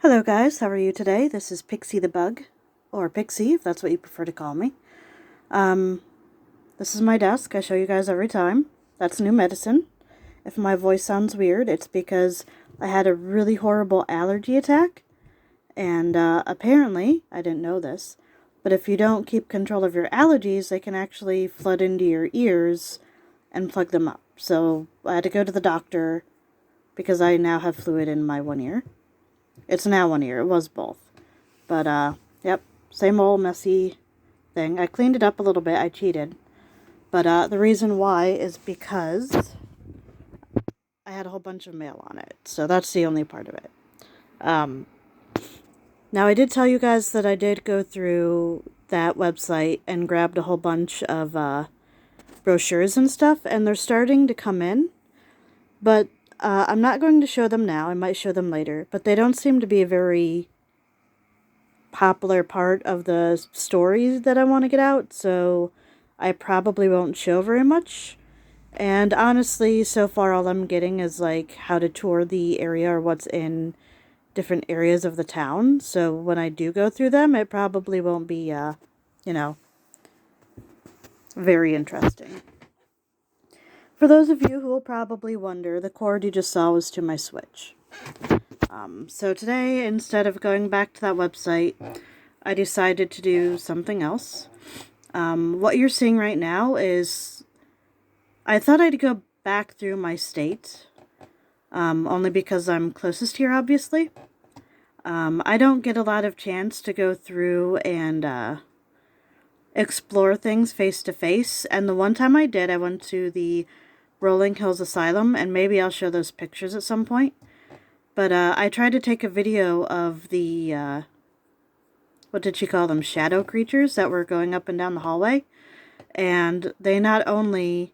Hello guys, how are you today? This is Pixie the Bug, or Pixie if that's what you prefer to call me. Um, this is my desk, I show you guys every time. That's new medicine. If my voice sounds weird, it's because I had a really horrible allergy attack, and apparently, I didn't know this, but if you don't keep control of your allergies, they can actually flood into your ears and plug them up. So I had to go to the doctor because I now have fluid in my one ear. It's now one ear. It was both. But, yep. Same old messy thing. I cleaned it up a little bit. I cheated. But, the reason why is because I had a whole bunch of mail on it. So that's the only part of it. Um, Now, I did tell you guys that I did go through that website and grabbed a whole bunch of, brochures and stuff. And they're starting to come in. But, I'm not going to show them now. I might show them later. But they don't seem to be a very popular part of the stories that I want to get out, so I probably won't show very much. And honestly, so far all I'm getting is like how to tour the area or what's in different areas of the town. So when I do go through them, it probably won't be, you know, very interesting. For those of you who will probably wonder, the cord you just saw was to my Switch. So today, instead of going back to that website, I decided to do something else. What you're seeing right now is, I thought I'd go back through my state, only because I'm closest here, obviously. I don't get a lot of chance to go through and explore things face to face, and the one time I did, I went to the Rolling Hills Asylum, and maybe I'll show those pictures at some point. But I tried to take a video of the, what did she call them, shadow creatures that were going up and down the hallway. And they not only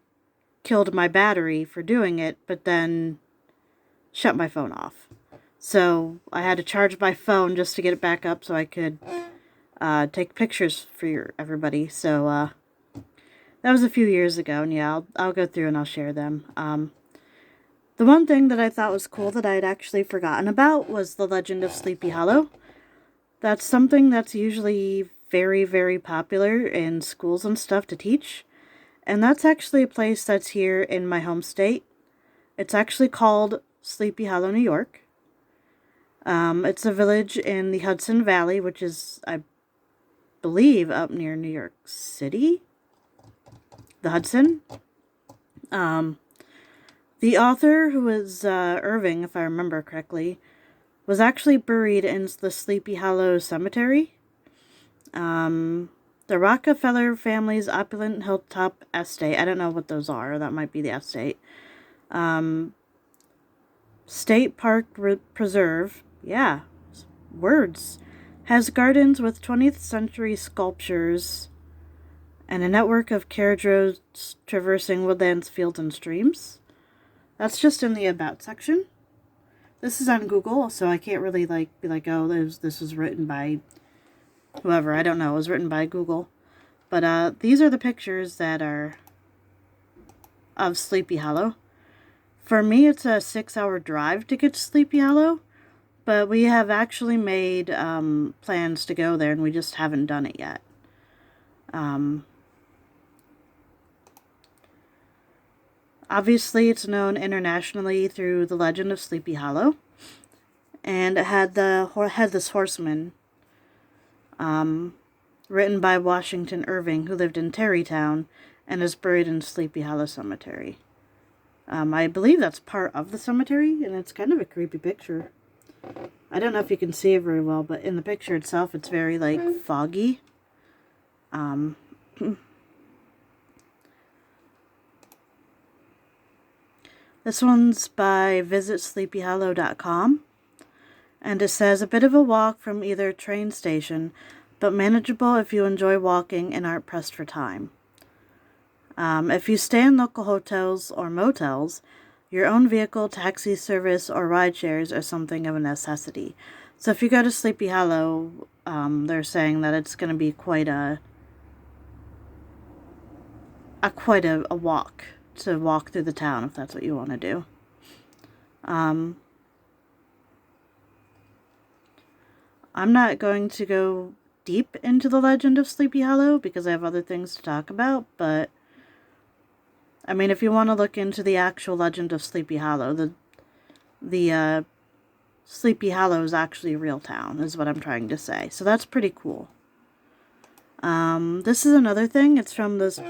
killed my battery for doing it, but then shut my phone off. So I had to charge my phone just to get it back up so I could take pictures for everybody. So that was a few years ago, and yeah, I'll go through and I'll share them. The one thing that I thought was cool that I had actually forgotten about was the Legend of Sleepy Hollow. That's something that's usually very, very popular in schools and stuff to teach. And that's actually a place that's here in my home state. It's actually called Sleepy Hollow, New York. It's a village in the Hudson Valley, which is, I believe, up near New York City. The Hudson. The author, who was Irving, if I remember correctly, was actually buried in the Sleepy Hollow Cemetery. The Rockefeller family's opulent hilltop estate. I don't know what those are. That might be the estate. State Park Preserve. Yeah, words. Has gardens with 20th century sculptures and a network of carriage roads traversing woodlands, fields, and streams. That's just in the About section. This is on Google, so I can't really be like, oh, this was written by whoever. I don't know. It was written by Google. But these are the pictures that are of Sleepy Hollow. For me, it's a 6-hour drive to get to Sleepy Hollow, but we have actually made plans to go there, and we just haven't done it yet. Obviously, it's known internationally through the legend of Sleepy Hollow, and it had the Headless Horseman, written by Washington Irving, who lived in Tarrytown and is buried in Sleepy Hollow Cemetery. I believe that's part of the cemetery, and it's kind of a creepy picture. I don't know if you can see it very well, but in the picture itself, it's very, foggy. This one's by visitsleepyhollow.com, and it says, a bit of a walk from either train station, but manageable if you enjoy walking and aren't pressed for time. If you stay in local hotels or motels, your own vehicle, taxi service, or ride shares are something of a necessity. So if you go to Sleepy Hollow, they're saying that it's going to be quite a walk to walk through the town, if that's what you want to do. I'm not going to go deep into the legend of Sleepy Hollow because I have other things to talk about, but I mean, if you want to look into the actual legend of Sleepy Hollow, the Sleepy Hollow is actually a real town, is what I'm trying to say. So that's pretty cool. This is another thing. It's from this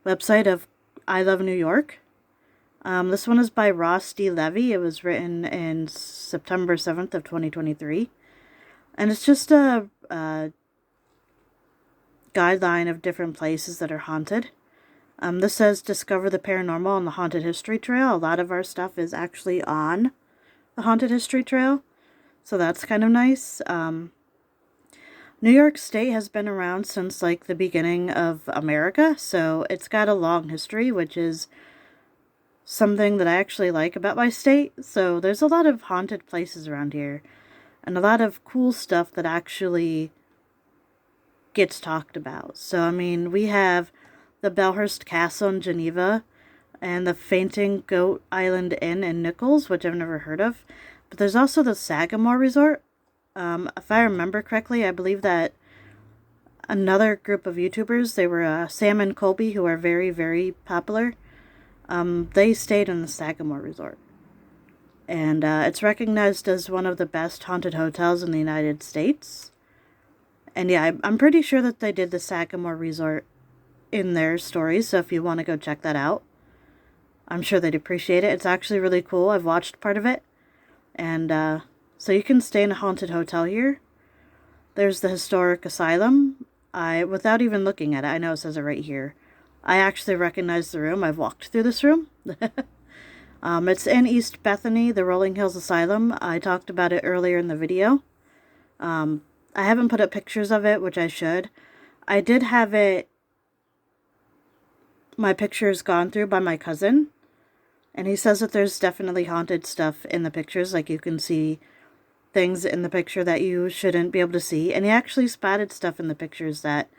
website of I Love New York. This one is by Ross D. Levy. It was written in September 7th of 2023. And it's just a guideline of different places that are haunted. This says discover the paranormal on the Haunted History Trail. A lot of our stuff is actually on the Haunted History Trail, so that's kind of nice. New York State has been around since like the beginning of America, so it's got a long history, which is something that I actually like about my state. So there's a lot of haunted places around here, and a lot of cool stuff that actually gets talked about. So, I mean, we have the Belhurst Castle in Geneva, and the Fainting Goat Island Inn in Nichols, which I've never heard of. But there's also the Sagamore Resort. If I remember correctly, I believe that another group of YouTubers, they were Sam and Colby, who are very, very popular. They stayed in the Sagamore Resort. And it's recognized as one of the best haunted hotels in the United States. And yeah, I'm pretty sure that they did the Sagamore Resort in their stories, so if you want to go check that out, I'm sure they'd appreciate it. It's actually really cool. I've watched part of it. And so you can stay in a haunted hotel here. There's the Historic Asylum. Without even looking at it, I know it says it right here, I actually recognize the room. I've walked through this room. It's in East Bethany, the Rolling Hills Asylum. I talked about it earlier in the video. I haven't put up pictures of it, which I should. I did have my pictures gone through by my cousin, and he says that there's definitely haunted stuff in the pictures. Like, you can see things in the picture that you shouldn't be able to see, and he actually spotted stuff in the pictures that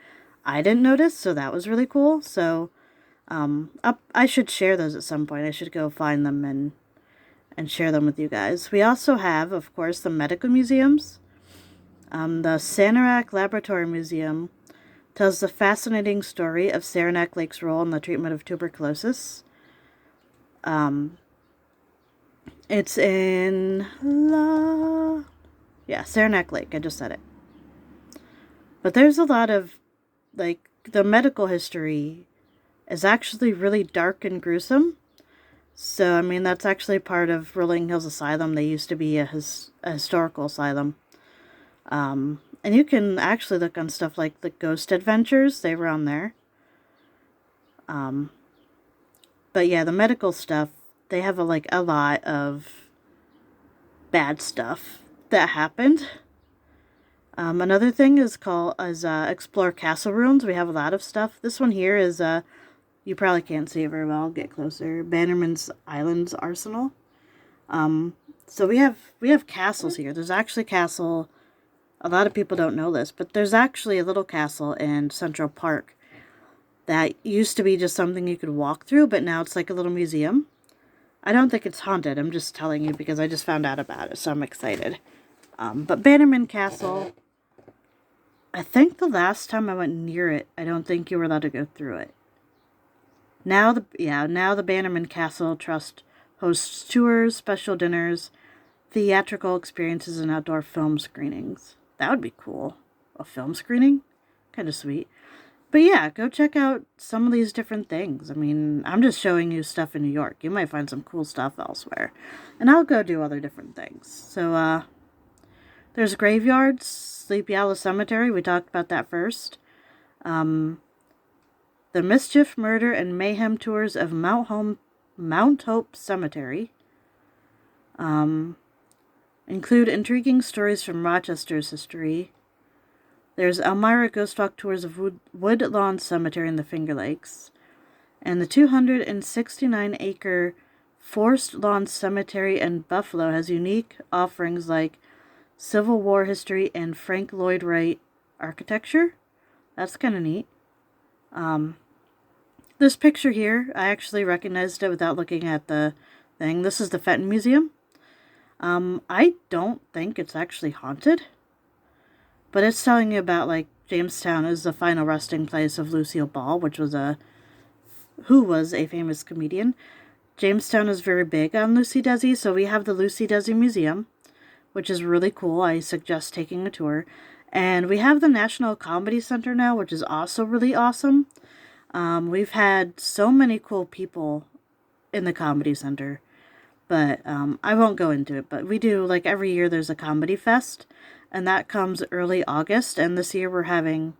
I didn't notice, so that was really cool. So I should share those at some point. I should go find them and share them with you guys. We also have, of course, the medical museums. The Saranac Laboratory Museum tells the fascinating story of Saranac Lake's role in the treatment of tuberculosis. It's in Saranac Lake. I just said it. But there's a lot of, like, the medical history is actually really dark and gruesome. So, I mean, that's actually part of Rolling Hills Asylum. They used to be a historical asylum. And you can actually look on stuff like the Ghost Adventures. They were on there. But yeah, the medical stuff, they have a lot of bad stuff that happened. Another thing is Explore Castle Ruins. We have a lot of stuff. This one here is, you probably can't see it very well. I'll get closer. Bannerman's Islands Arsenal. So we have castles here. There's actually a castle. A lot of people don't know this, but there's actually a little castle in Central Park that used to be just something you could walk through, but now it's like a little museum. I don't think it's haunted. I'm just telling you because I just found out about it, so I'm excited. But Bannerman Castle, I think the last time I went near it, I don't think you were allowed to go through it. Now the Bannerman Castle Trust hosts tours, special dinners, theatrical experiences, and outdoor film screenings. That would be cool. A film screening? Kind of sweet. But yeah, go check out some of these different things. I mean, I'm just showing you stuff in New York. You might find some cool stuff elsewhere. And I'll go do other different things. So, there's graveyards. Sleepy Hollow Cemetery. We talked about that first. The Mischief, Murder, and Mayhem Tours of Mount Hope Cemetery. Include intriguing stories from Rochester's history. There's Elmira Ghost Walk Tours of Woodlawn Cemetery in the Finger Lakes. And the 269-acre Forest Lawn Cemetery in Buffalo has unique offerings like Civil War history and Frank Lloyd Wright architecture. That's kind of neat. This picture here, I actually recognized it without looking at the thing. This is the Fenton Museum. I don't think it's actually haunted. But it's telling you about, like, Jamestown is the final resting place of Lucille Ball, who was a famous comedian. Jamestown is very big on Lucy Desi, so we have the Lucy Desi Museum, which is really cool. I suggest taking a tour. And we have the National Comedy Center now, which is also really awesome. We've had so many cool people in the Comedy Center, but I won't go into it. But we do, like, every year there's a comedy fest, and that comes early August, and this year we're having,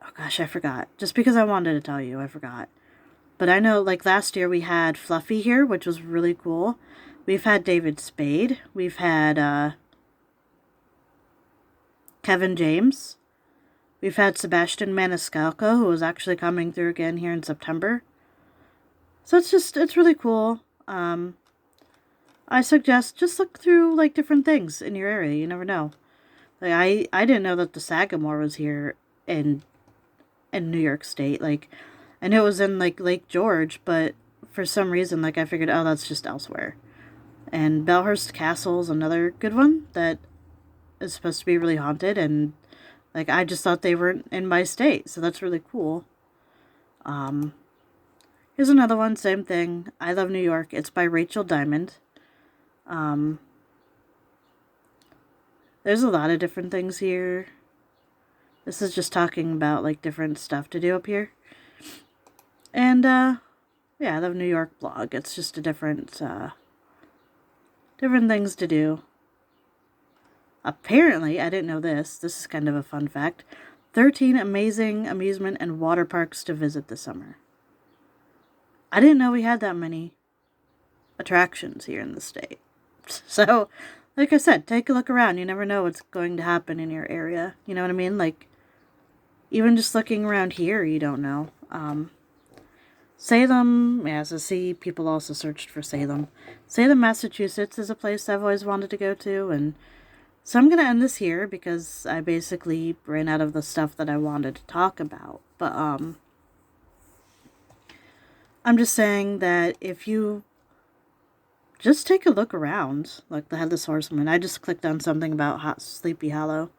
oh gosh, I forgot. Just because I wanted to tell you, I forgot. But I know, like, last year we had Fluffy here, which was really cool. We've had David Spade. We've had Kevin James. We've had Sebastian Maniscalco, who is actually coming through again here in September. So it's really cool. I suggest just look through, like, different things in your area. You never know. Like, I didn't know that the Sagamore was here in New York State. Like, I knew it was in, like, Lake George, but for some reason, like, I figured, oh, that's just elsewhere. And Belhurst Castle is another good one that is supposed to be really haunted, and, like, I just thought they were in my state, so that's really cool. Here's another one, same thing. I Love New York. It's by Rachel Diamond. There's a lot of different things here. This is just talking about, like, different stuff to do up here. And, yeah, I Love New York blog. It's just a different things to do. Apparently, I didn't know this. This is kind of a fun fact. 13 amazing amusement and water parks to visit this summer. I didn't know we had that many attractions here in the state. So, like I said, take a look around. You never know what's going to happen in your area. You know what I mean? Like, even just looking around here, you don't know. Salem, yeah, so see, people also searched for Salem. Salem, Massachusetts is a place I've always wanted to go to, and so I'm going to end this here because I basically ran out of the stuff that I wanted to talk about. But, I'm just saying that if you just take a look around, like the Headless Horseman, I just clicked on something about Sleepy Hollow.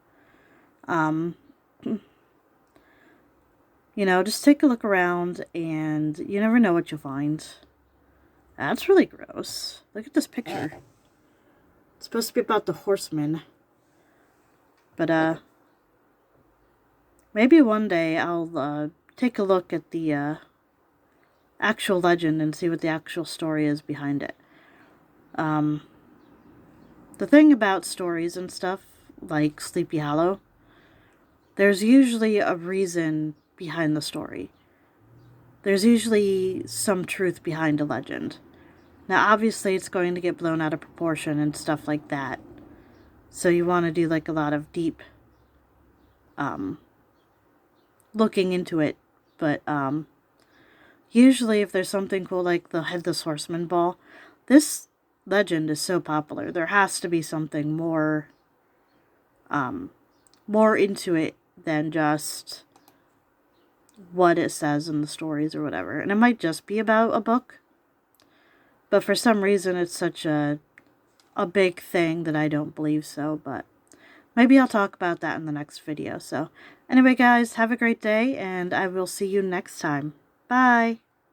You know, just take a look around, and you never know what you'll find. That's really gross. Look at this picture. It's supposed to be about the horseman. But, maybe one day I'll, take a look at the, actual legend and see what the actual story is behind it. The thing about stories and stuff, like Sleepy Hollow, there's usually a reason behind the story. There's usually some truth behind a legend. Now, obviously, it's going to get blown out of proportion and stuff like that. So you want to do, like, a lot of deep, looking into it. But, usually if there's something cool like the Headless Horseman ball, this legend is so popular. There has to be something more into it than just what it says in the stories or whatever. And it might just be about a book, but for some reason it's such a big thing that I don't believe so. But maybe I'll talk about that in the next video. So anyway, guys, have a great day, and I will see you next time. Bye!